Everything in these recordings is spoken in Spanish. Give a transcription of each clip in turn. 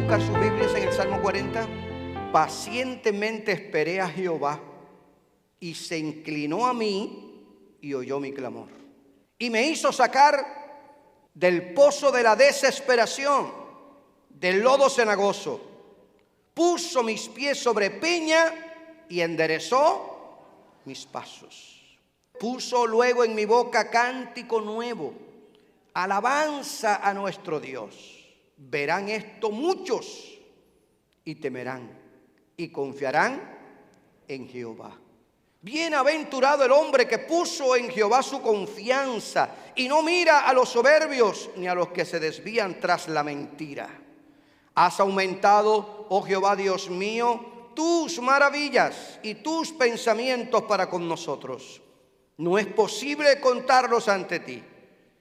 buscar sus Biblias en el Salmo 40? Pacientemente esperé a Jehová y se inclinó a mí y oyó mi clamor. Y me hizo sacar del pozo de la desesperación, del lodo cenagoso. Puso mis pies sobre peña y enderezó mis pasos. Puso luego en mi boca cántico nuevo, alabanza a nuestro Dios. Verán esto muchos y temerán y confiarán en Jehová. Bienaventurado el hombre que puso en Jehová su confianza y no mira a los soberbios ni a los que se desvían tras la mentira. Has aumentado, oh Jehová Dios mío, tus maravillas y tus pensamientos para con nosotros. No es posible contarlos ante ti.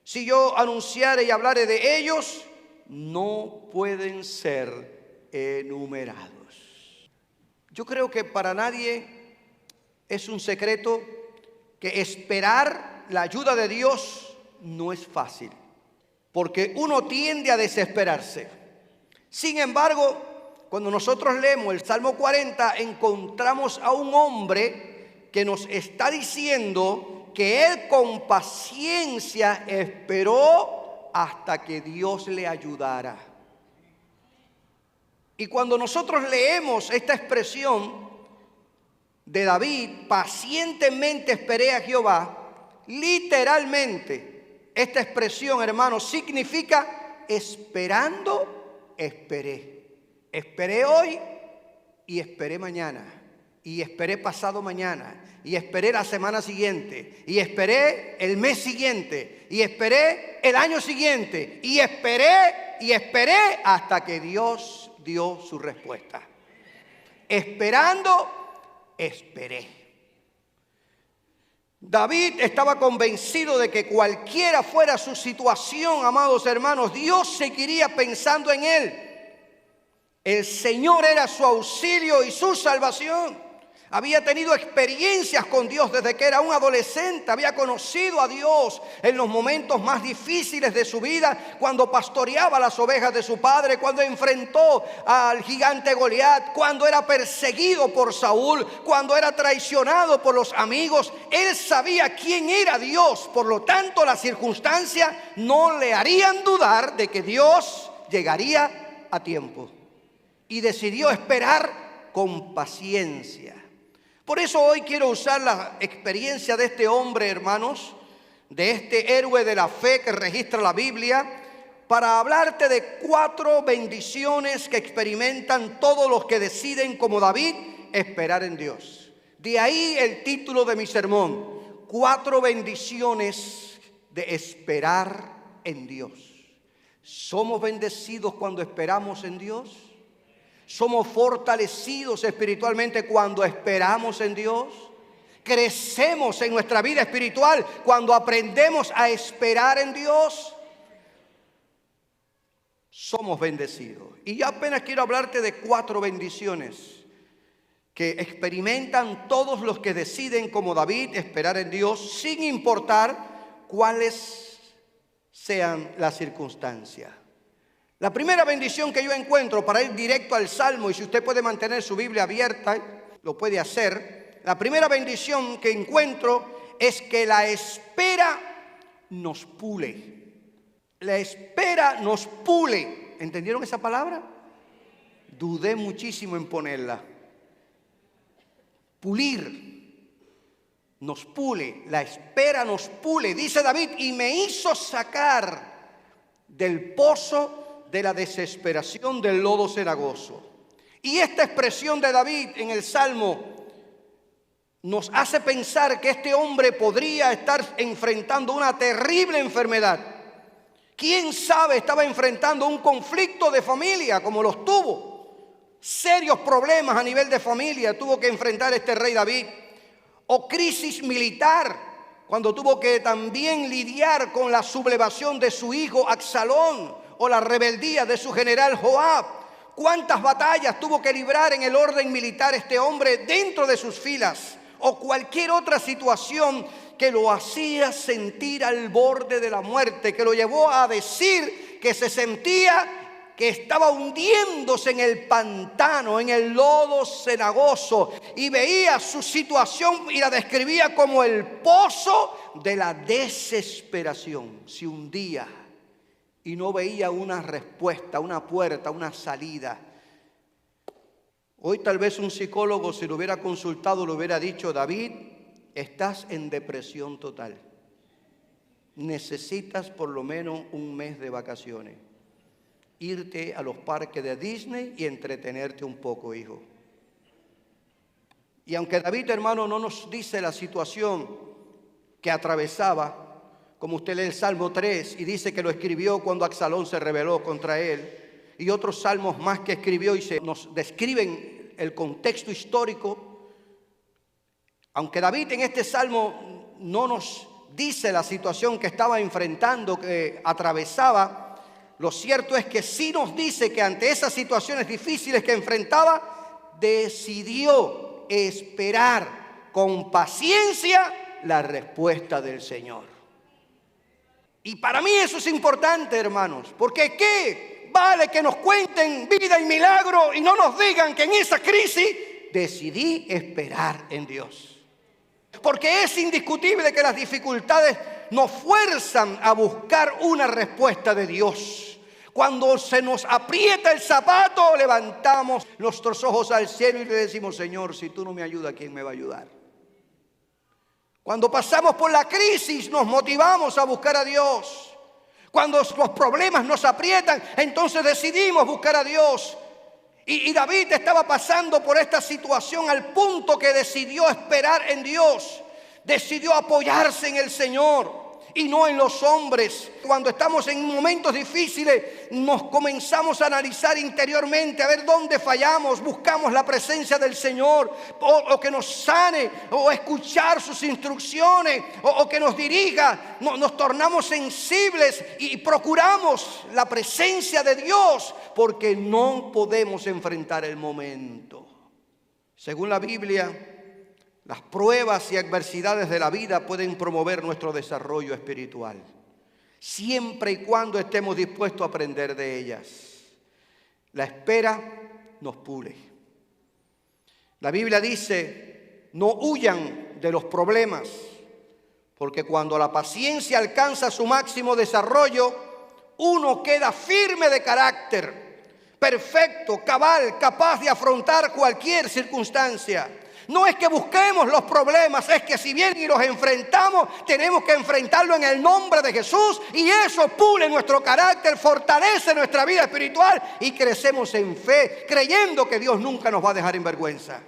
Si yo anunciare y hablare de ellos, no pueden ser enumerados. Yo creo que para nadie es un secreto que esperar la ayuda de Dios no es fácil, porque uno tiende a desesperarse. Sin embargo, cuando nosotros leemos el Salmo 40, encontramos a un hombre que nos está diciendo que él con paciencia esperó hasta que Dios le ayudara. Y cuando nosotros leemos esta expresión de David, pacientemente esperé a Jehová, literalmente esta expresión, hermanos, significa esperando, esperé. Esperé hoy y esperé mañana. Y esperé pasado mañana. Y esperé la semana siguiente. Y esperé el mes siguiente. Y esperé el año siguiente. Y esperé hasta que Dios dio su respuesta. Esperando, esperé. David estaba convencido de que cualquiera fuera su situación, amados hermanos, Dios seguiría pensando en él. El Señor era su auxilio y su salvación. Había tenido experiencias con Dios desde que era un adolescente. Había conocido a Dios en los momentos más difíciles de su vida, cuando pastoreaba las ovejas de su padre, cuando enfrentó al gigante Goliat, cuando era perseguido por Saúl, cuando era traicionado por los amigos. Él sabía quién era Dios. Por lo tanto, las circunstancias no le harían dudar de que Dios llegaría a tiempo. Y decidió esperar con paciencia. Por eso hoy quiero usar la experiencia de este hombre, hermanos, de este héroe de la fe que registra la Biblia, para hablarte de 4 bendiciones que experimentan todos los que deciden, como David, esperar en Dios. De ahí el título de mi sermón: 4 bendiciones de esperar en Dios. ¿Somos bendecidos cuando esperamos en Dios? ¿Somos fortalecidos espiritualmente cuando esperamos en Dios? ¿Crecemos en nuestra vida espiritual cuando aprendemos a esperar en Dios? Somos bendecidos. Y yo apenas quiero hablarte de 4 bendiciones que experimentan todos los que deciden, como David, esperar en Dios, sin importar cuáles sean las circunstancias. La primera bendición que yo encuentro, para ir directo al Salmo, y si usted puede mantener su Biblia abierta, lo puede hacer. La primera bendición que encuentro es que la espera nos pule. La espera nos pule. ¿Entendieron esa palabra? Dudé muchísimo en ponerla. Pulir. Nos pule. La espera nos pule. Dice David, y me hizo sacar del pozo de la desesperación, del lodo cenagoso. Y esta expresión de David en el Salmo nos hace pensar que este hombre podría estar enfrentando una terrible enfermedad. ¿Quién sabe? Estaba enfrentando un conflicto de familia, como los tuvo. Serios problemas a nivel de familia tuvo que enfrentar este rey David. O crisis militar, cuando tuvo que también lidiar con la sublevación de su hijo Absalón, o la rebeldía de su general Joab. ¿Cuántas batallas tuvo que librar en el orden militar este hombre dentro de sus filas? O cualquier otra situación que lo hacía sentir al borde de la muerte, que lo llevó a decir que se sentía que estaba hundiéndose en el pantano, en el lodo cenagoso, y veía su situación y la describía como el pozo de la desesperación. Se hundía y no veía una respuesta, una puerta, una salida. Hoy tal vez un psicólogo, si lo hubiera consultado, le hubiera dicho: David, estás en depresión total. Necesitas por lo menos un mes de vacaciones. Irte a los parques de Disney y entretenerte un poco, hijo. Y aunque David, hermano, no nos dice la situación que atravesaba, como usted lee el Salmo 3 y dice que lo escribió cuando Absalón se rebeló contra él, y otros salmos más que escribió y nos describen el contexto histórico. Aunque David en este salmo no nos dice la situación que estaba enfrentando, que atravesaba, lo cierto es que sí nos dice que ante esas situaciones difíciles que enfrentaba, decidió esperar con paciencia la respuesta del Señor. Y para mí eso es importante, hermanos, porque ¿qué vale que nos cuenten vida y milagro y no nos digan que en esa crisis decidí esperar en Dios? Porque es indiscutible que las dificultades nos fuerzan a buscar una respuesta de Dios. Cuando se nos aprieta el zapato, levantamos nuestros ojos al cielo y le decimos: Señor, si tú no me ayudas, ¿quién me va a ayudar? Cuando pasamos por la crisis, nos motivamos a buscar a Dios. Cuando los problemas nos aprietan, entonces decidimos buscar a Dios. Y David estaba pasando por esta situación al punto que decidió esperar en Dios. Decidió apoyarse en el Señor y no en los hombres. Cuando estamos en momentos difíciles, nos comenzamos a analizar interiormente, a ver dónde fallamos. Buscamos la presencia del Señor, o que nos sane, o escuchar sus instrucciones, o que nos dirija. Nos tornamos sensibles y procuramos la presencia de Dios, porque no podemos enfrentar el momento. Según la Biblia, las pruebas y adversidades de la vida pueden promover nuestro desarrollo espiritual, siempre y cuando estemos dispuestos a aprender de ellas. La espera nos pule. La Biblia dice: no huyan de los problemas, porque cuando la paciencia alcanza su máximo desarrollo, uno queda firme de carácter, perfecto, cabal, capaz de afrontar cualquier circunstancia. No es que busquemos los problemas, es que si bien y los enfrentamos, tenemos que enfrentarlo en el nombre de Jesús, y eso pule nuestro carácter, fortalece nuestra vida espiritual y crecemos en fe, creyendo que Dios nunca nos va a dejar en vergüenza.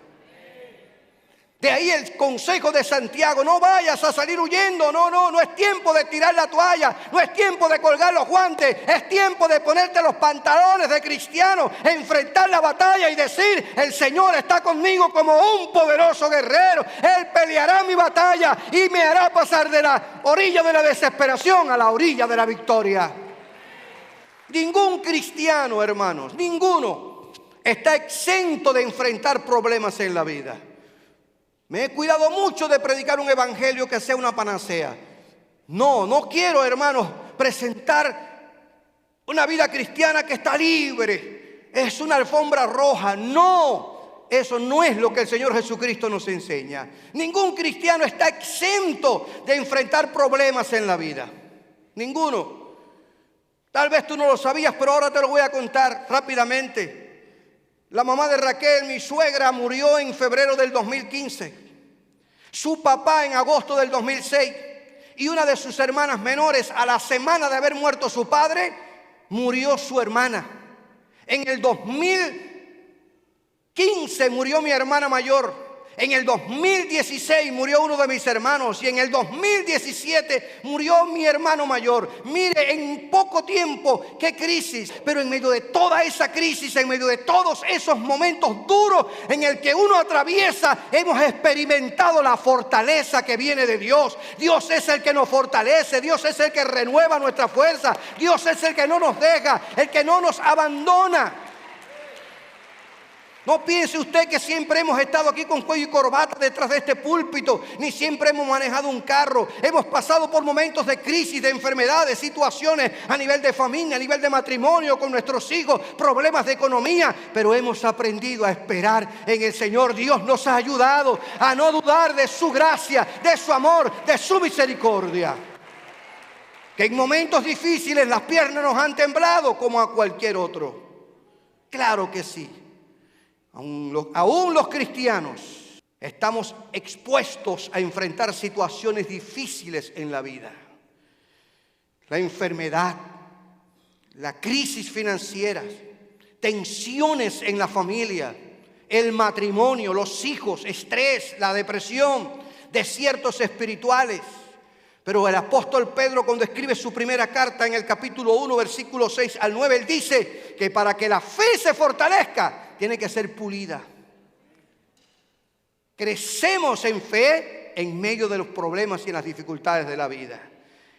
De ahí el consejo de Santiago: no vayas a salir huyendo. No es tiempo de tirar la toalla, no es tiempo de colgar los guantes, es tiempo de ponerte los pantalones de cristiano, enfrentar la batalla y decir: el Señor está conmigo como un poderoso guerrero. Él peleará mi batalla y me hará pasar de la orilla de la desesperación a la orilla de la victoria. Ningún cristiano, hermanos, ninguno está exento de enfrentar problemas en la vida. Me he cuidado mucho de predicar un evangelio que sea una panacea. No quiero, hermanos, presentar una vida cristiana que está libre, es una alfombra roja. No, eso no es lo que el Señor Jesucristo nos enseña. Ningún cristiano está exento de enfrentar problemas en la vida. Ninguno. Tal vez tú no lo sabías, pero ahora te lo voy a contar rápidamente. La mamá de Raquel, mi suegra, murió en febrero del 2015. Su papá en agosto del 2006. Y una de sus hermanas menores, a la semana de haber muerto su padre, murió su hermana. En el 2015 murió mi hermana mayor. En el 2016 murió uno de mis hermanos y en el 2017 murió mi hermano mayor. Mire, en poco tiempo, qué crisis. Pero en medio de toda esa crisis, en medio de todos esos momentos duros en el que uno atraviesa, hemos experimentado la fortaleza que viene de Dios. Dios es el que nos fortalece, Dios es el que renueva nuestra fuerza, Dios es el que no nos deja, el que no nos abandona. No piense usted que siempre hemos estado aquí con cuello y corbata detrás de este púlpito, ni siempre hemos manejado un carro. Hemos pasado por momentos de crisis, de enfermedades, situaciones a nivel de familia, a nivel de matrimonio con nuestros hijos, problemas de economía, pero hemos aprendido a esperar en el Señor. Dios nos ha ayudado a no dudar de su gracia, de su amor, de su misericordia. Que en momentos difíciles las piernas nos han temblado como a cualquier otro. Claro que sí. Aún los cristianos estamos expuestos a enfrentar situaciones difíciles en la vida. La enfermedad, la crisis financiera, tensiones en la familia, el matrimonio, los hijos, estrés, la depresión, desiertos espirituales. Pero el apóstol Pedro, cuando escribe su primera carta en el capítulo 1, versículos 6 al 9, él dice que para que la fe se fortalezca, tiene que ser pulida. Crecemos en fe en medio de los problemas y en las dificultades de la vida.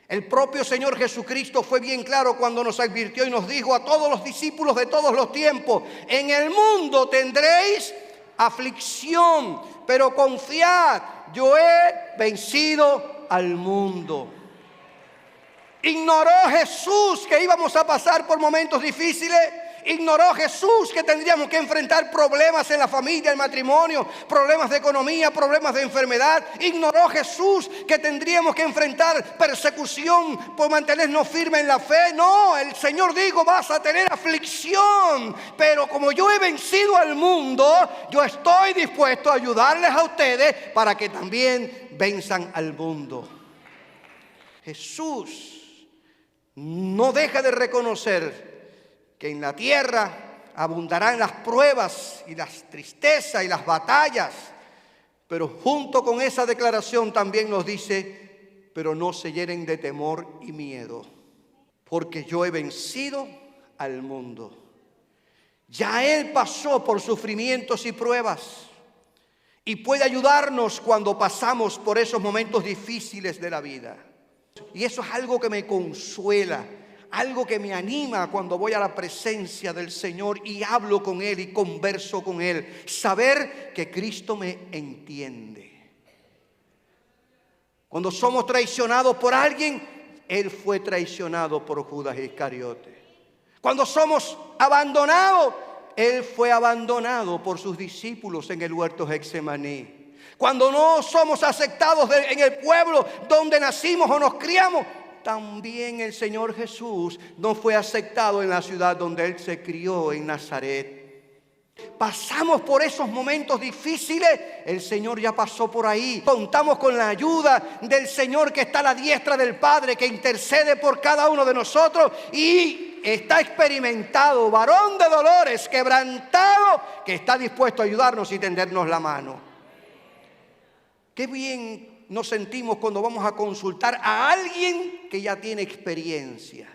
El propio Señor Jesucristo fue bien claro cuando nos advirtió y nos dijo a todos los discípulos de todos los tiempos: en el mundo tendréis aflicción, pero confiad, yo he vencido al mundo. ¿Ignoró Jesús que íbamos a pasar por momentos difíciles? ¿Ignoró Jesús que tendríamos que enfrentar problemas en la familia, el matrimonio, problemas de economía, problemas de enfermedad? ¿Ignoró Jesús que tendríamos que enfrentar persecución por mantenernos firmes en la fe? No, el Señor dijo: vas a tener aflicción, pero como yo he vencido al mundo, yo estoy dispuesto a ayudarles a ustedes para que también venzan al mundo. Jesús no deja de reconocer que en la tierra abundarán las pruebas y las tristezas y las batallas, pero junto con esa declaración también nos dice: pero no se llenen de temor y miedo, porque yo he vencido al mundo. Ya Él pasó por sufrimientos y pruebas y puede ayudarnos cuando pasamos por esos momentos difíciles de la vida. Y eso es algo que me consuela, algo que me anima cuando voy a la presencia del Señor y hablo con Él y converso con Él. Saber que Cristo me entiende. Cuando somos traicionados por alguien, Él fue traicionado por Judas Iscariote. Cuando somos abandonados, Él fue abandonado por sus discípulos en el huerto Getsemaní. Cuando no somos aceptados en el pueblo donde nacimos o nos criamos, también el Señor Jesús no fue aceptado en la ciudad donde Él se crió, en Nazaret. Pasamos por esos momentos difíciles, el Señor ya pasó por ahí. Contamos con la ayuda del Señor que está a la diestra del Padre, que intercede por cada uno de nosotros y está experimentado, varón de dolores, quebrantado, que está dispuesto a ayudarnos y tendernos la mano. Qué bien nos sentimos cuando vamos a consultar a alguien que ya tiene experiencia.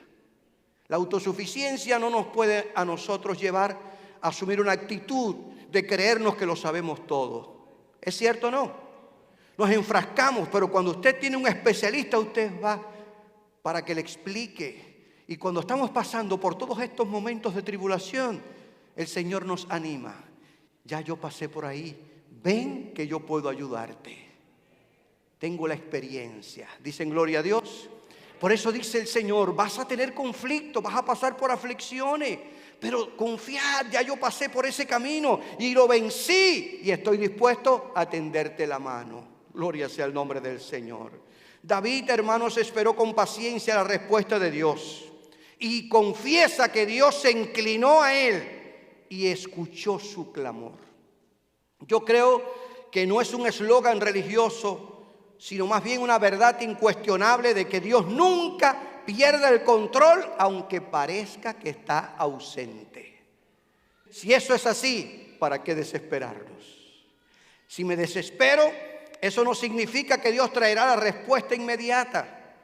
La autosuficiencia no nos puede a nosotros llevar a asumir una actitud de creernos que lo sabemos todo. ¿Es cierto o no? Nos enfrascamos, pero cuando usted tiene un especialista, usted va para que le explique. Y cuando estamos pasando por todos estos momentos de tribulación, el Señor nos anima. Ya yo pasé por ahí. Ven que yo puedo ayudarte. Tengo la experiencia. Dicen gloria a Dios. Por eso dice el Señor: vas a tener conflicto, vas a pasar por aflicciones, pero confiad, ya yo pasé por ese camino y lo vencí y estoy dispuesto a tenderte la mano. Gloria sea el nombre del Señor. David, hermanos, esperó con paciencia la respuesta de Dios y confiesa que Dios se inclinó a él y escuchó su clamor. Yo creo que no es un eslogan religioso, sino más bien una verdad incuestionable de que Dios nunca pierde el control, aunque parezca que está ausente. Si eso es así, ¿para qué desesperarnos? Si me desespero, eso no significa que Dios traerá la respuesta inmediata.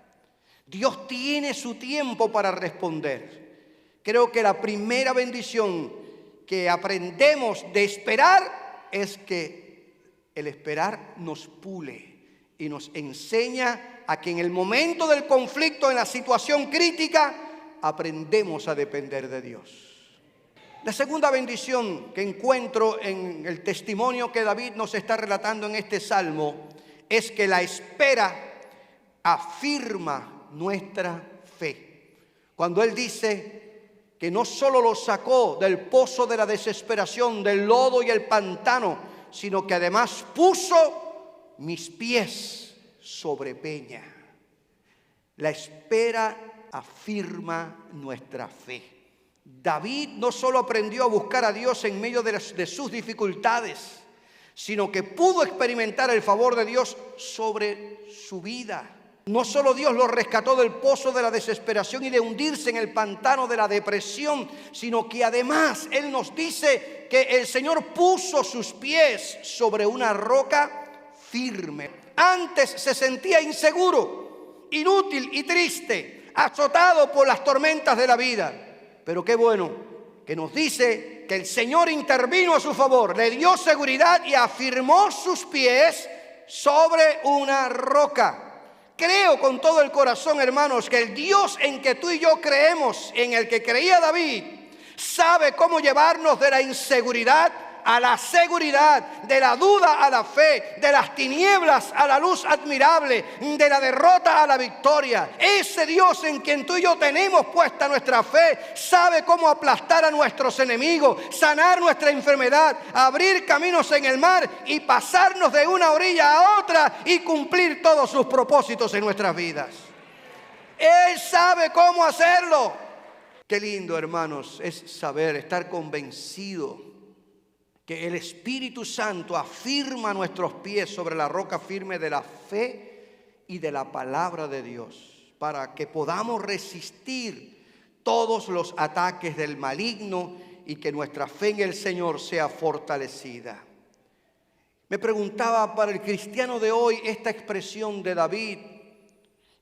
Dios tiene su tiempo para responder. Creo que la primera bendición que aprendemos de esperar es que el esperar nos pule y nos enseña a que en el momento del conflicto, en la situación crítica, aprendemos a depender de Dios. La segunda bendición que encuentro en el testimonio que David nos está relatando en este salmo es que la espera afirma nuestra fe. Cuando él dice que no solo lo sacó del pozo de la desesperación, del lodo y el pantano, sino que además puso mis pies sobre peña. La espera afirma nuestra fe. David no solo aprendió a buscar a Dios en medio de sus dificultades, sino que pudo experimentar el favor de Dios sobre su vida. No solo Dios lo rescató del pozo de la desesperación y de hundirse en el pantano de la depresión, sino que además Él nos dice que el Señor puso sus pies sobre una roca firme. Antes se sentía inseguro, inútil y triste, azotado por las tormentas de la vida. Pero qué bueno que nos dice que el Señor intervino a su favor, le dio seguridad y afirmó sus pies sobre una roca. Creo con todo el corazón, hermanos, que el Dios en que tú y yo creemos, en el que creía David, sabe cómo llevarnos de la inseguridad a la seguridad, de la duda a la fe, de las tinieblas a la luz admirable, de la derrota a la victoria. Ese Dios en quien tú y yo tenemos puesta nuestra fe sabe cómo aplastar a nuestros enemigos, sanar nuestra enfermedad, abrir caminos en el mar y pasarnos de una orilla a otra y cumplir todos sus propósitos en nuestras vidas. Él sabe cómo hacerlo. Qué lindo, hermanos, es saber, estar convencido que el Espíritu Santo afirma nuestros pies sobre la roca firme de la fe y de la palabra de Dios, para que podamos resistir todos los ataques del maligno y que nuestra fe en el Señor sea fortalecida. Me preguntaba, para el cristiano de hoy, esta expresión de David,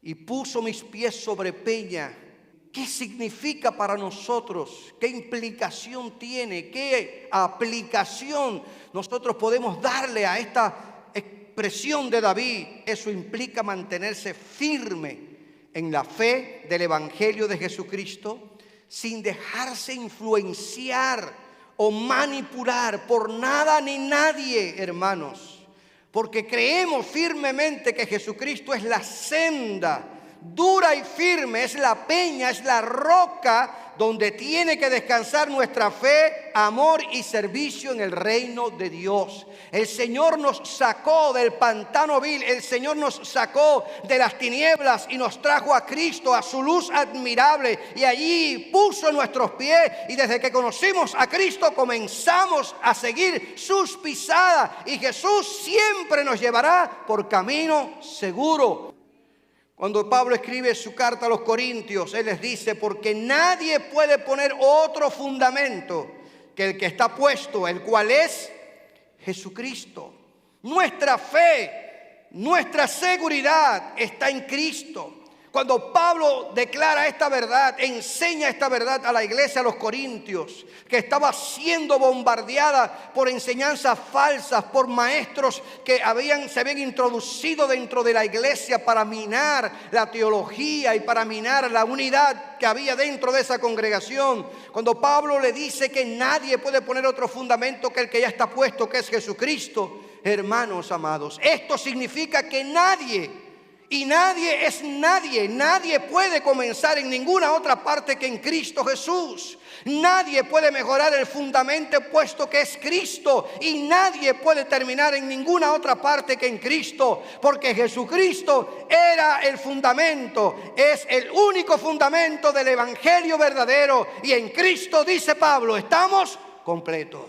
y puso mis pies sobre peña, ¿qué significa para nosotros? ¿Qué implicación tiene? ¿Qué aplicación nosotros podemos darle a esta expresión de David? Eso implica mantenerse firme en la fe del Evangelio de Jesucristo, sin dejarse influenciar o manipular por nada ni nadie, hermanos, porque creemos firmemente que Jesucristo es la senda dura y firme, es la peña, es la roca donde tiene que descansar nuestra fe, amor y servicio en el reino de Dios. El Señor nos sacó del pantano vil, el Señor nos sacó de las tinieblas y nos trajo a Cristo, a su luz admirable, y allí puso nuestros pies, y desde que conocimos a Cristo comenzamos a seguir sus pisadas, y Jesús siempre nos llevará por camino seguro. Cuando Pablo escribe su carta a los Corintios, él les dice: porque nadie puede poner otro fundamento que el que está puesto, el cual es Jesucristo. Nuestra fe, nuestra seguridad está en Cristo. Cuando Pablo declara esta verdad, enseña esta verdad a la iglesia, a los corintios, que estaba siendo bombardeada por enseñanzas falsas, por maestros que se habían introducido dentro de la iglesia para minar la teología y para minar la unidad que había dentro de esa congregación. Cuando Pablo le dice que nadie puede poner otro fundamento que el que ya está puesto, que es Jesucristo, hermanos amados, esto significa que nadie, y nadie es nadie, nadie puede comenzar en ninguna otra parte que en Cristo Jesús. Nadie puede mejorar el fundamento puesto que es Cristo, y nadie puede terminar en ninguna otra parte que en Cristo, porque Jesucristo era el fundamento, es el único fundamento del evangelio verdadero, y en Cristo, dice Pablo, estamos completos.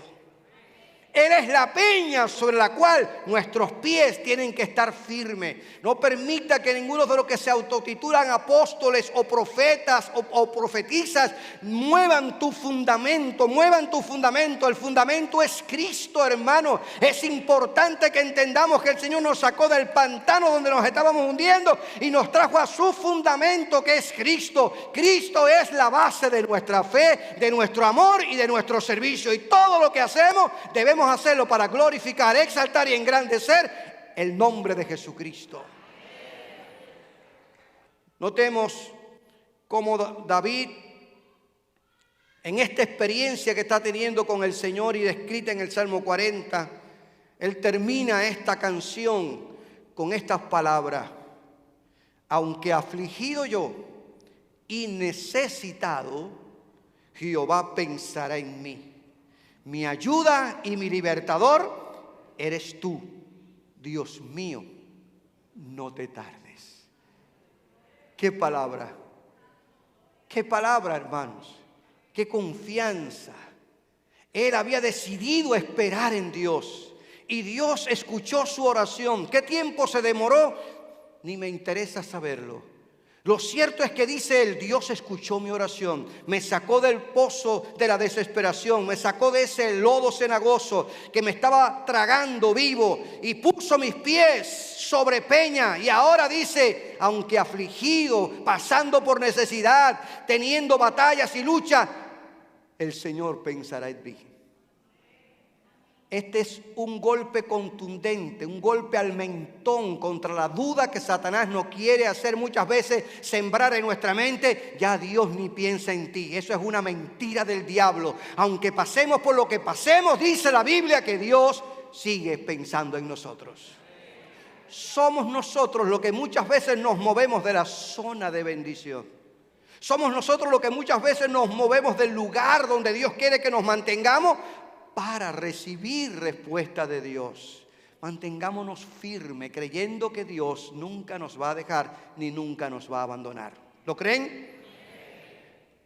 Él es la peña sobre la cual nuestros pies tienen que estar firmes. No permita que ninguno de los que se autotitulan apóstoles o profetas o profetizas muevan tu fundamento, El fundamento es Cristo, hermano. Es importante que entendamos que el Señor nos sacó del pantano donde nos estábamos hundiendo y nos trajo a su fundamento, que es Cristo. Cristo es la base de nuestra fe, de nuestro amor y de nuestro servicio. Y todo lo que hacemos debemos hacerlo para glorificar, exaltar y engrandecer el nombre de Jesucristo. Notemos cómo David En esta experiencia que está teniendo con el Señor y descrita en el Salmo 40, Él termina esta canción con estas palabras: aunque afligido yo y necesitado, Jehová pensará en mí. Mi ayuda y mi libertador eres tú. Dios mío, no te tardes. ¡Qué palabra! ¡Qué palabra, hermanos! ¡Qué confianza! Él había decidido esperar en Dios y Dios escuchó su oración. ¿Qué tiempo se demoró? Ni me interesa saberlo. Lo cierto es que dice él: Dios escuchó mi oración, me sacó del pozo de la desesperación, me sacó de ese lodo cenagoso que me estaba tragando vivo y puso mis pies sobre peña. Y ahora dice: aunque afligido, pasando por necesidad, teniendo batallas y lucha, el Señor pensará en mí. Este es un golpe contundente, un golpe al mentón contra la duda que Satanás nos quiere hacer muchas veces sembrar en nuestra mente. Ya Dios ni piensa en ti. Eso es una mentira del diablo. Aunque pasemos por lo que pasemos, dice la Biblia que Dios sigue pensando en nosotros. Somos nosotros los que muchas veces nos movemos de la zona de bendición. Somos nosotros los que muchas veces nos movemos del lugar donde Dios quiere que nos mantengamos para recibir respuesta de Dios. Mantengámonos firmes, creyendo que Dios nunca nos va a dejar ni nunca nos va a abandonar. ¿Lo creen?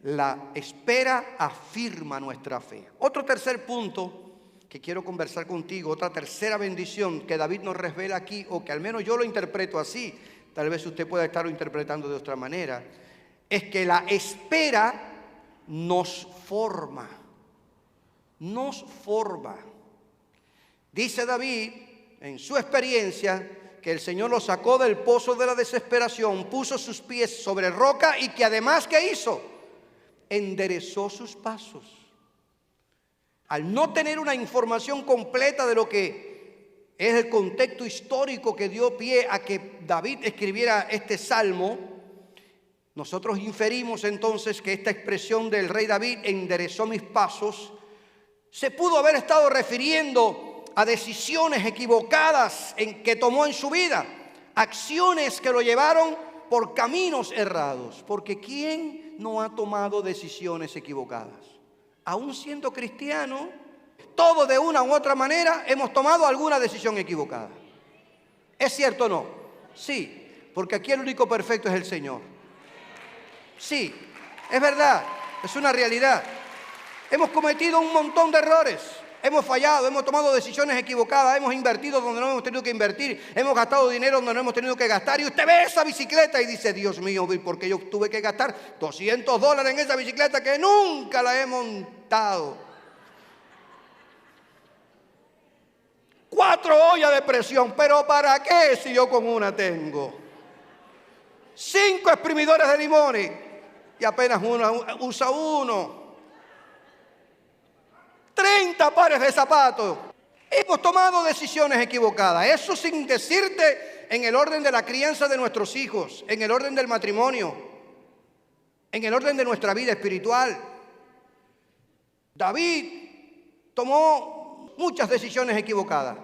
La espera afirma nuestra fe. Otro tercer punto que quiero conversar contigo, otra tercera bendición que David nos revela aquí, o que al menos yo lo interpreto así, tal vez usted pueda estarlo interpretando de otra manera, es que la espera nos forma. Nos forma. Dice David en su experiencia que el Señor lo sacó del pozo de la desesperación, puso sus pies sobre roca y que además, ¿qué hizo? Enderezó sus pasos. Al no tener una información completa de lo que es el contexto histórico que dio pie a que David escribiera este salmo, nosotros inferimos entonces que esta expresión del rey David, enderezó mis pasos, se pudo haber estado refiriendo a decisiones equivocadas que tomó en su vida, acciones que lo llevaron por caminos errados. Porque ¿quién no ha tomado decisiones equivocadas? Aún siendo cristiano, todos de una u otra manera hemos tomado alguna decisión equivocada. ¿Es cierto o no? Sí, porque aquí el único perfecto es el Señor. Sí, es verdad, es una realidad. Hemos cometido un montón de errores, hemos fallado, hemos tomado decisiones equivocadas, hemos invertido donde no hemos tenido que invertir, hemos gastado dinero donde no hemos tenido que gastar. Y usted ve esa bicicleta y dice: Dios mío, ¿por qué yo tuve que gastar $200 en esa bicicleta que nunca la he montado? 4 ollas de presión, ¿pero para qué si yo con una tengo? 5 exprimidores de limones y apenas usa uno. 30 pares de zapatos. Hemos tomado decisiones equivocadas. Eso sin decirte en el orden de la crianza de nuestros hijos, en el orden del matrimonio, en el orden de nuestra vida espiritual. David tomó muchas decisiones equivocadas,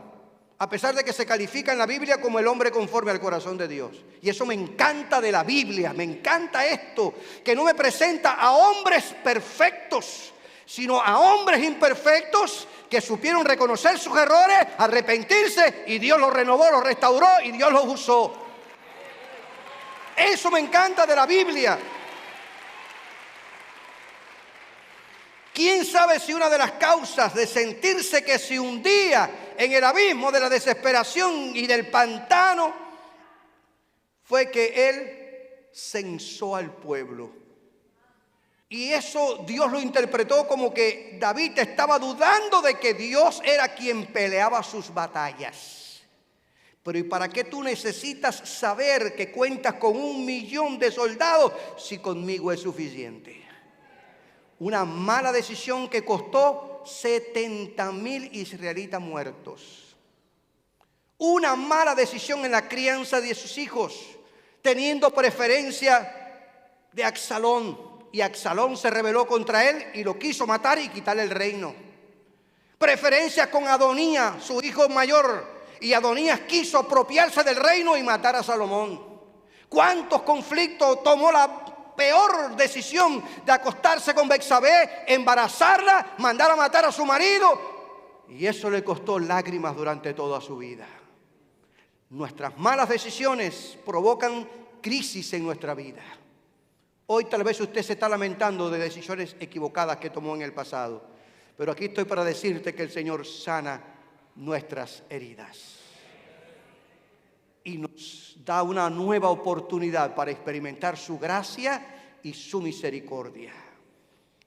a pesar de que se califica en la Biblia como el hombre conforme al corazón de Dios. Y eso me encanta de la Biblia, me encanta esto, que no me presenta a hombres perfectos, sino a hombres imperfectos que supieron reconocer sus errores, arrepentirse, y Dios los renovó, los restauró y Dios los usó. Eso me encanta de la Biblia. ¿Quién sabe si una de las causas de sentirse que se hundía en el abismo de la desesperación y del pantano fue que él censó al pueblo? Y eso Dios lo interpretó como que David estaba dudando de que Dios era quien peleaba sus batallas. Pero ¿y para qué tú necesitas saber que cuentas con 1.000.000 de soldados si conmigo es suficiente? Una mala decisión que costó 70.000 israelitas muertos. Una mala decisión en la crianza de sus hijos, teniendo preferencia de Absalón, y Absalón se rebeló contra él y lo quiso matar y quitarle el reino. Preferencia con Adonías, su hijo mayor, y Adonías quiso apropiarse del reino y matar a Salomón. ¿Cuántos conflictos tomó la peor decisión de acostarse con Betsabé, embarazarla, mandar a matar a su marido? Y eso le costó lágrimas durante toda su vida. Nuestras malas decisiones provocan crisis en nuestra vida. Hoy tal vez usted se está lamentando de decisiones equivocadas que tomó en el pasado, pero aquí estoy para decirte que el Señor sana nuestras heridas y nos da una nueva oportunidad para experimentar su gracia y su misericordia.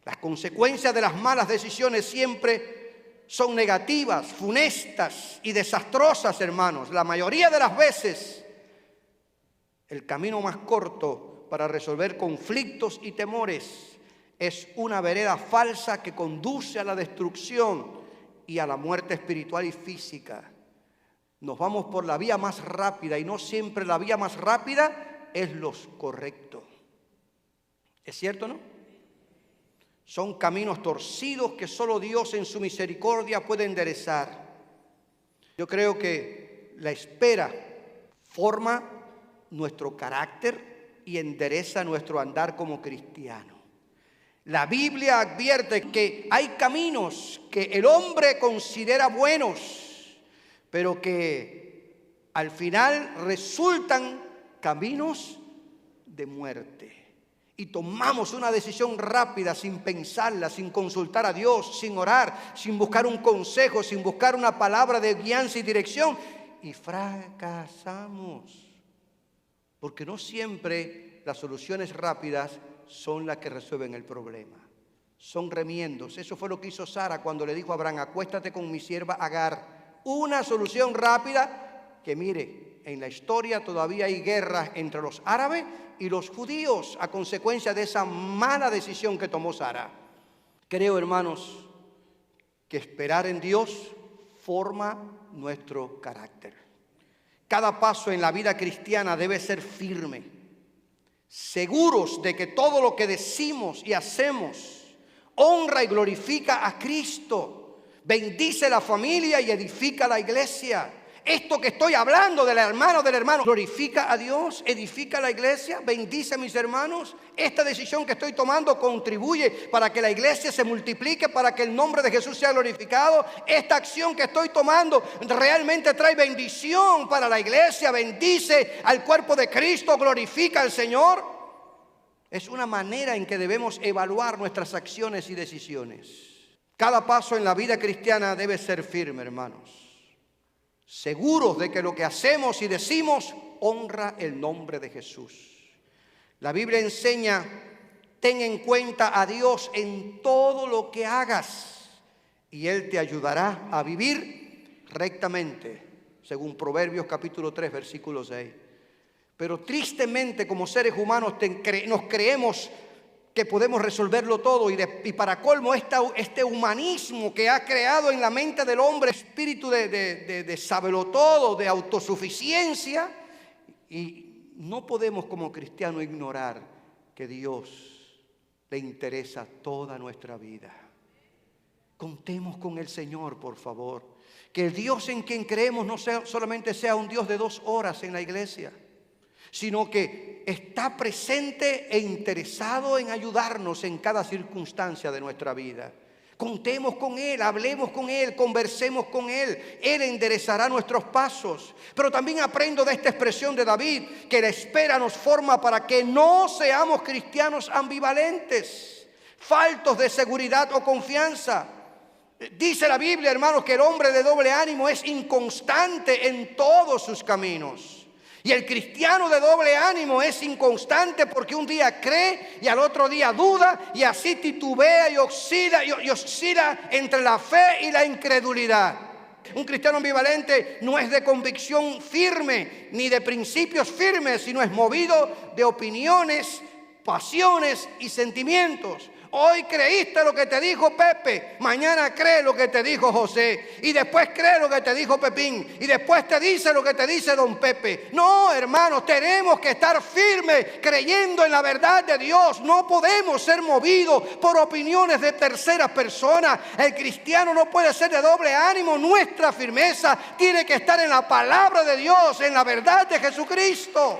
Las consecuencias de las malas decisiones siempre son negativas, funestas y desastrosas, hermanos. La mayoría de las veces, el camino más corto para resolver conflictos y temores es una vereda falsa que conduce a la destrucción y a la muerte espiritual y física. Nos vamos por la vía más rápida y no siempre la vía más rápida es lo correcto. ¿Es cierto, no? Son caminos torcidos que solo Dios en su misericordia puede enderezar. Yo creo que la espera forma nuestro carácter y endereza nuestro andar como cristiano. La Biblia advierte que hay caminos que el hombre considera buenos, pero que al final resultan caminos de muerte. Y tomamos una decisión rápida, sin pensarla, sin consultar a Dios, sin orar, sin buscar un consejo, sin buscar una palabra de guianza y dirección, y fracasamos. Porque no siempre las soluciones rápidas son las que resuelven el problema. Son remiendos. Eso fue lo que hizo Sara cuando le dijo a Abraham: acuéstate con mi sierva Agar. Una solución rápida que, mire, en la historia todavía hay guerras entre los árabes y los judíos a consecuencia de esa mala decisión que tomó Sara. Creo, hermanos, que esperar en Dios forma nuestro carácter. Cada paso en la vida cristiana debe ser firme, seguros de que todo lo que decimos y hacemos honra y glorifica a Cristo, bendice la familia y edifica la iglesia. Esto que estoy hablando del hermano, glorifica a Dios, edifica la iglesia, bendice a mis hermanos. Esta decisión que estoy tomando contribuye para que la iglesia se multiplique, para que el nombre de Jesús sea glorificado. Esta acción que estoy tomando realmente trae bendición para la iglesia, bendice al cuerpo de Cristo, glorifica al Señor. Es una manera en que debemos evaluar nuestras acciones y decisiones. Cada paso en la vida cristiana debe ser firme, hermanos, seguros de que lo que hacemos y decimos honra el nombre de Jesús. La Biblia enseña: ten en cuenta a Dios en todo lo que hagas y Él te ayudará a vivir rectamente, según Proverbios capítulo 3, versículo 6. Pero tristemente, como seres humanos nos creemos que podemos resolverlo todo y para colmo este humanismo que ha creado en la mente del hombre espíritu de sábelo todo, de autosuficiencia, y no podemos como cristianos ignorar que Dios le interesa toda nuestra vida. Contemos con el Señor, por favor, que el Dios en quien creemos no solamente sea un Dios de 2 horas en la iglesia, sino que está presente e interesado en ayudarnos en cada circunstancia de nuestra vida. Contemos con Él, hablemos con Él, conversemos con Él. Él enderezará nuestros pasos. Pero también aprendo de esta expresión de David, que la espera nos forma para que no seamos cristianos ambivalentes, faltos de seguridad o confianza. Dice la Biblia, hermanos, que el hombre de doble ánimo es inconstante en todos sus caminos. Y el cristiano de doble ánimo es inconstante porque un día cree y al otro día duda, y así titubea y oscila entre la fe y la incredulidad. Un cristiano ambivalente no es de convicción firme ni de principios firmes, sino es movido de opiniones, pasiones y sentimientos. Hoy creíste lo que te dijo Pepe, mañana cree lo que te dijo José, y después cree lo que te dijo Pepín, y después te dice lo que te dice don Pepe. No, hermanos, tenemos que estar firmes creyendo en la verdad de Dios. No podemos ser movidos por opiniones de terceras personas. El cristiano no puede ser de doble ánimo. Nuestra firmeza tiene que estar en la palabra de Dios, en la verdad de Jesucristo.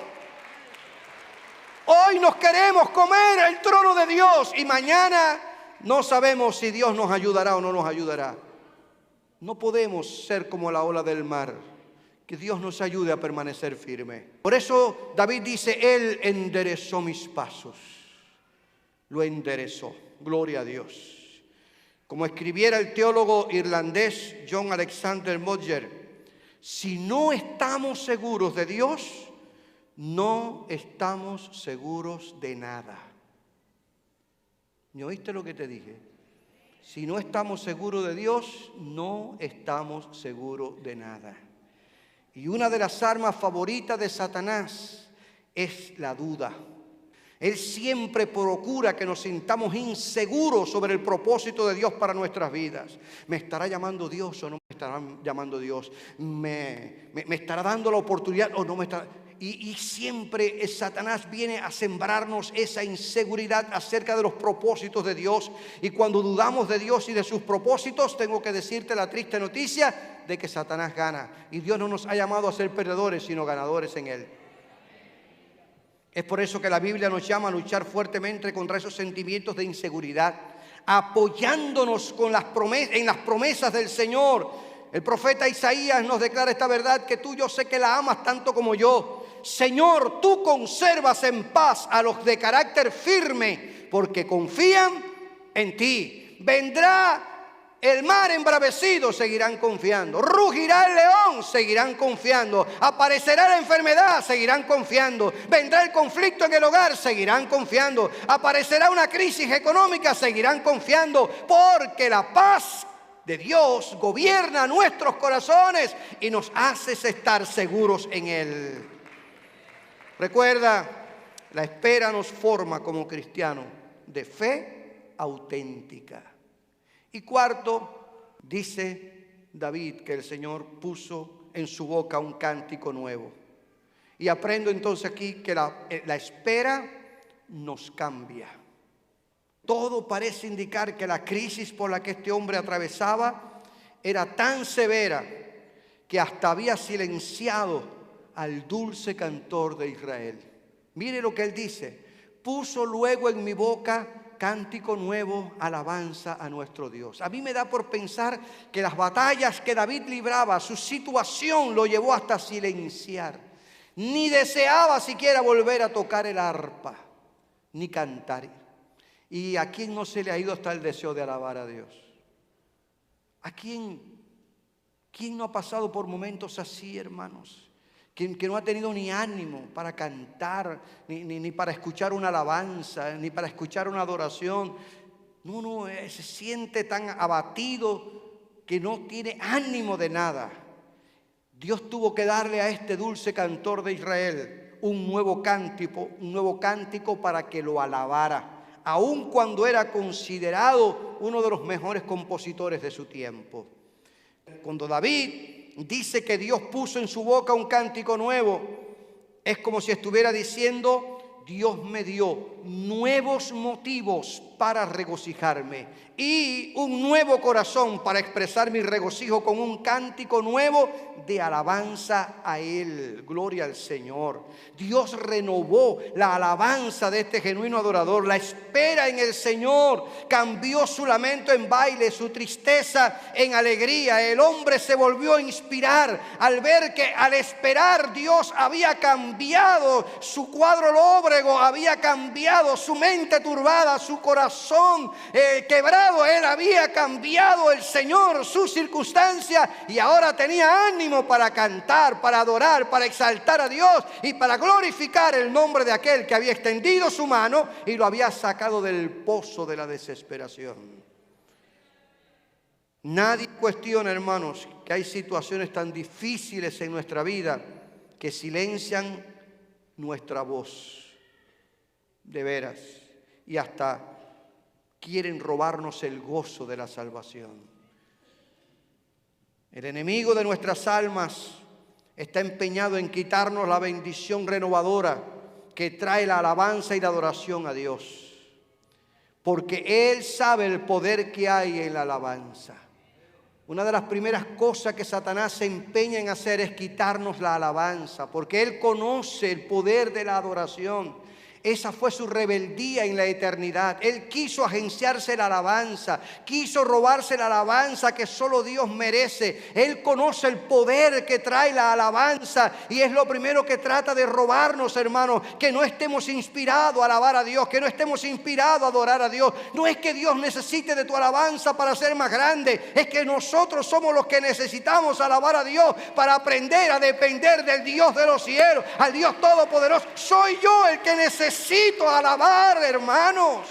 Hoy nos queremos comer el trono de Dios y mañana no sabemos si Dios nos ayudará o no nos ayudará. No podemos ser como la ola del mar. Que Dios nos ayude a permanecer firme. Por eso David dice, Él enderezó mis pasos. Lo enderezó. Gloria a Dios. Como escribiera el teólogo irlandés John Alexander Mudger, si no estamos seguros de Dios, no estamos seguros de nada. ¿Me oíste lo que te dije? Si no estamos seguros de Dios, no estamos seguros de nada. Y una de las armas favoritas de Satanás es la duda. Él siempre procura que nos sintamos inseguros sobre el propósito de Dios para nuestras vidas. ¿Me estará llamando Dios o no me estará llamando Dios? ¿Me estará dando la oportunidad o no me estará? Y siempre Satanás viene a sembrarnos esa inseguridad acerca de los propósitos de Dios. Y cuando dudamos de Dios y de sus propósitos, tengo que decirte la triste noticia de que Satanás gana. Y Dios no nos ha llamado a ser perdedores, sino ganadores en Él. Es por eso que la Biblia nos llama a luchar fuertemente contra esos sentimientos de inseguridad, apoyándonos en las promesas del Señor. El profeta Isaías nos declara esta verdad, que tú, yo sé que la amas tanto como yo. Señor, tú conservas en paz a los de carácter firme, porque confían en ti. Vendrá el mar embravecido, seguirán confiando. Rugirá el león, seguirán confiando. Aparecerá la enfermedad, seguirán confiando. Vendrá el conflicto en el hogar, seguirán confiando. Aparecerá una crisis económica, seguirán confiando. Porque la paz de Dios gobierna nuestros corazones y nos hace estar seguros en Él. Recuerda, la espera nos forma como cristianos de fe auténtica. Y cuarto, dice David que el Señor puso en su boca un cántico nuevo. Y aprendo entonces aquí que la espera nos cambia. Todo parece indicar que la crisis por la que este hombre atravesaba era tan severa que hasta había silenciado al dulce cantor de Israel. Mire lo que él dice: puso luego en mi boca cántico nuevo, alabanza a nuestro Dios. A mí me da por pensar que las batallas que David libraba, su situación lo llevó hasta silenciar. Ni deseaba siquiera volver a tocar el arpa, ni cantar. ¿Y a quién no se le ha ido hasta el deseo de alabar a Dios? ¿A quién no ha pasado por momentos así, hermanos? Que no ha tenido ni ánimo para cantar, ni para escuchar una alabanza, ni para escuchar una adoración. No, se siente tan abatido que no tiene ánimo de nada. Dios tuvo que darle a este dulce cantor de Israel un nuevo cántico para que lo alabara, aun cuando era considerado uno de los mejores compositores de su tiempo. Cuando David dice que Dios puso en su boca un cántico nuevo, es como si estuviera diciendo: Dios me dio nuevos motivos para regocijarme y un nuevo corazón para expresar mi regocijo con un cántico nuevo de alabanza a Él. Gloria al Señor. Dios renovó la alabanza de este genuino adorador. La espera en el Señor cambió su lamento en baile, su tristeza en alegría. El hombre se volvió a inspirar al ver que al esperar Dios había cambiado su cuadro lóbrego, había cambiado su mente turbada, su corazón quebrado. Él había cambiado, el Señor, su circunstancia, y ahora tenía ánimo para cantar, para adorar, para exaltar a Dios y para glorificar el nombre de aquel que había extendido su mano y lo había sacado del pozo de la desesperación. Nadie cuestiona, hermanos, que hay situaciones tan difíciles en nuestra vida que silencian nuestra voz, de veras, y hasta quieren robarnos el gozo de la salvación. El enemigo de nuestras almas está empeñado en quitarnos la bendición renovadora que trae la alabanza y la adoración a Dios. Porque Él sabe el poder que hay en la alabanza. Una de las primeras cosas que Satanás se empeña en hacer es quitarnos la alabanza, porque Él conoce el poder de la adoración. Esa fue su rebeldía en la eternidad. Él quiso agenciarse la alabanza, quiso robarse la alabanza que solo Dios merece. Él conoce el poder que trae la alabanza y es lo primero que trata de robarnos, hermanos, que no estemos inspirados a alabar a Dios, que no estemos inspirados a adorar a Dios. No es que Dios necesite de tu alabanza para ser más grande, es que nosotros somos los que necesitamos alabar a Dios para aprender a depender del Dios de los cielos, al Dios Todopoderoso. Soy yo el que necesito alabar, hermanos.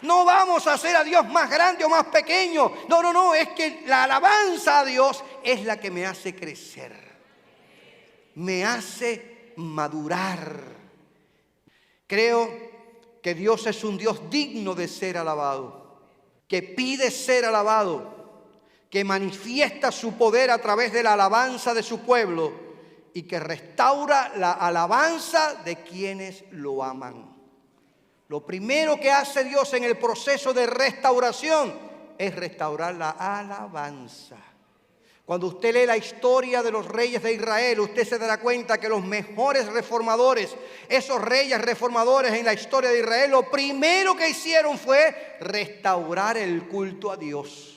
No vamos a hacer a Dios más grande o más pequeño. No, es que la alabanza a Dios es la que me hace crecer, me hace madurar. Creo que Dios es un Dios digno de ser alabado, que pide ser alabado, que manifiesta su poder a través de la alabanza de su pueblo y que restaura la alabanza de quienes lo aman. Lo primero que hace Dios en el proceso de restauración es restaurar la alabanza. Cuando usted lee la historia de los reyes de Israel, usted se dará cuenta que los mejores reformadores, esos reyes reformadores en la historia de Israel, lo primero que hicieron fue restaurar el culto a Dios.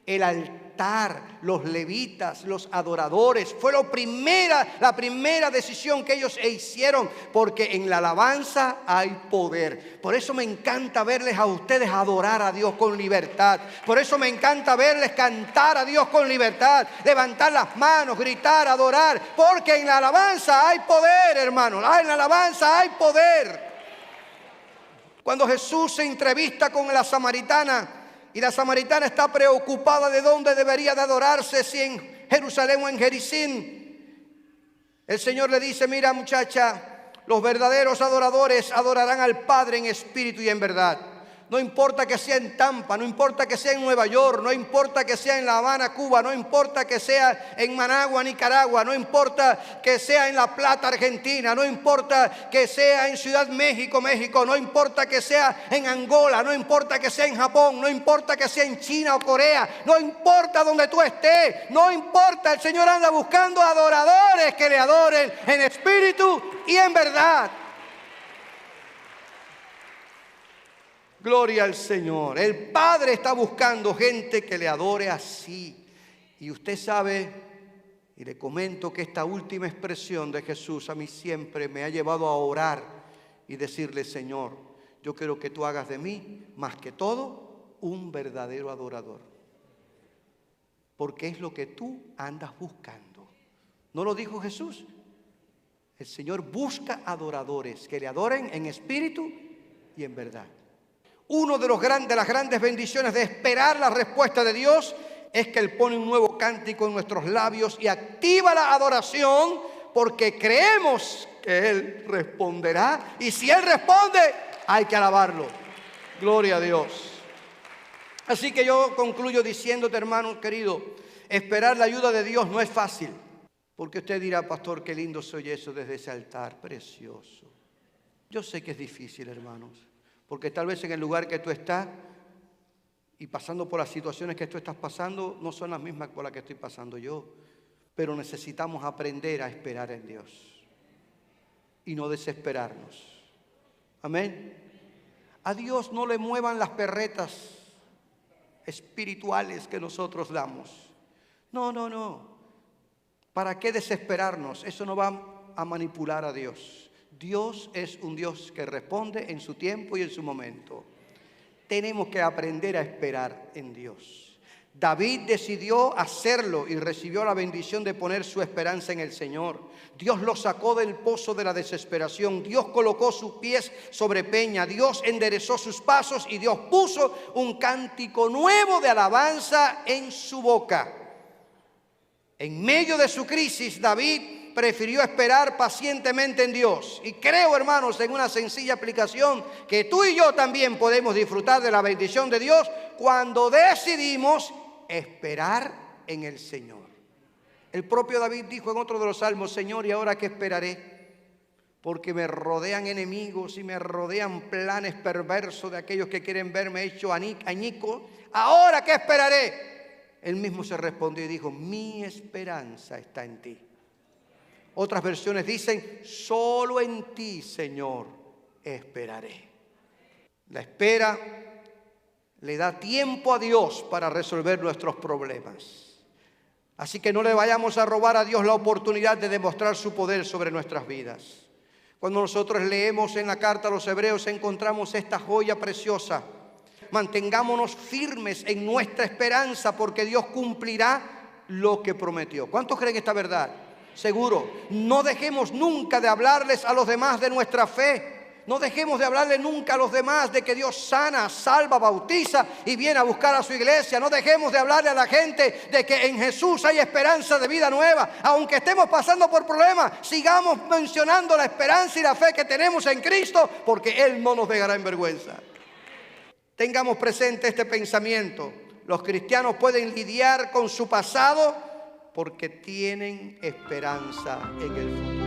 El altar, los levitas, los adoradores, fue la primera decisión que ellos hicieron, porque en la alabanza hay poder. Por eso me encanta verles a ustedes adorar a Dios con libertad. Por eso me encanta verles cantar a Dios con libertad, levantar las manos, gritar, adorar, porque en la alabanza hay poder, hermanos. En la alabanza hay poder. Cuando Jesús se entrevista con la samaritana, y la samaritana está preocupada de dónde debería de adorarse, si en Jerusalén o en Gerizim, el Señor le dice: mira, muchacha, los verdaderos adoradores adorarán al Padre en espíritu y en verdad. No importa que sea en Tampa, no importa que sea en Nueva York, no importa que sea en La Habana, Cuba, no importa que sea en Managua, Nicaragua, no importa que sea en La Plata, Argentina, no importa que sea en Ciudad México, México, no importa que sea en Angola, no importa que sea en Japón, no importa que sea en China o Corea, no importa donde tú estés, no importa, el Señor anda buscando adoradores que le adoren en espíritu y en verdad. Gloria al Señor. El Padre está buscando gente que le adore así. Y usted sabe, y le comento que esta última expresión de Jesús a mí siempre me ha llevado a orar y decirle: Señor, yo quiero que tú hagas de mí, más que todo, un verdadero adorador. Porque es lo que tú andas buscando. ¿No lo dijo Jesús? El Señor busca adoradores que le adoren en espíritu y en verdad. Uno de las grandes bendiciones de esperar la respuesta de Dios es que Él pone un nuevo cántico en nuestros labios y activa la adoración, porque creemos que Él responderá. Y si Él responde, hay que alabarlo. Gloria a Dios. Así que yo concluyo diciéndote, hermano querido, esperar la ayuda de Dios no es fácil. Porque usted dirá: pastor, qué lindo soy eso desde ese altar, precioso. Yo sé que es difícil, hermanos. Porque tal vez en el lugar que tú estás y pasando por las situaciones que tú estás pasando no son las mismas por las que estoy pasando yo. Pero necesitamos aprender a esperar en Dios y no desesperarnos. Amén. A Dios no le muevan las perretas espirituales que nosotros damos. No. ¿Para qué desesperarnos? Eso no va a manipular a Dios. Dios es un Dios que responde en su tiempo y en su momento. Tenemos que aprender a esperar en Dios. David decidió hacerlo y recibió la bendición de poner su esperanza en el Señor. Dios lo sacó del pozo de la desesperación. Dios colocó sus pies sobre peña. Dios enderezó sus pasos y Dios puso un cántico nuevo de alabanza en su boca. En medio de su crisis, David prefirió esperar pacientemente en Dios. Y creo, hermanos, en una sencilla aplicación, que tú y yo también podemos disfrutar de la bendición de Dios cuando decidimos esperar en el Señor. El propio David dijo en otro de los salmos: Señor, ¿y ahora qué esperaré? Porque me rodean enemigos y me rodean planes perversos de aquellos que quieren verme hecho añico. ¿Ahora qué esperaré? Él mismo se respondió y dijo: mi esperanza está en ti. Otras versiones dicen: solo en ti, Señor, esperaré. La espera le da tiempo a Dios para resolver nuestros problemas. Así que no le vayamos a robar a Dios la oportunidad de demostrar su poder sobre nuestras vidas. Cuando nosotros leemos en la carta a los Hebreos, encontramos esta joya preciosa. Mantengámonos firmes en nuestra esperanza, porque Dios cumplirá lo que prometió. ¿Cuántos creen esta verdad? Seguro. No dejemos nunca de hablarles a los demás de nuestra fe. No dejemos de hablarle nunca a los demás de que Dios sana, salva, bautiza y viene a buscar a su iglesia. No dejemos de hablarle a la gente de que en Jesús hay esperanza de vida nueva. Aunque estemos pasando por problemas, sigamos mencionando la esperanza y la fe que tenemos en Cristo, porque Él no nos dejará en vergüenza. Tengamos presente este pensamiento. Los cristianos pueden lidiar con su pasado porque tienen esperanza en el futuro.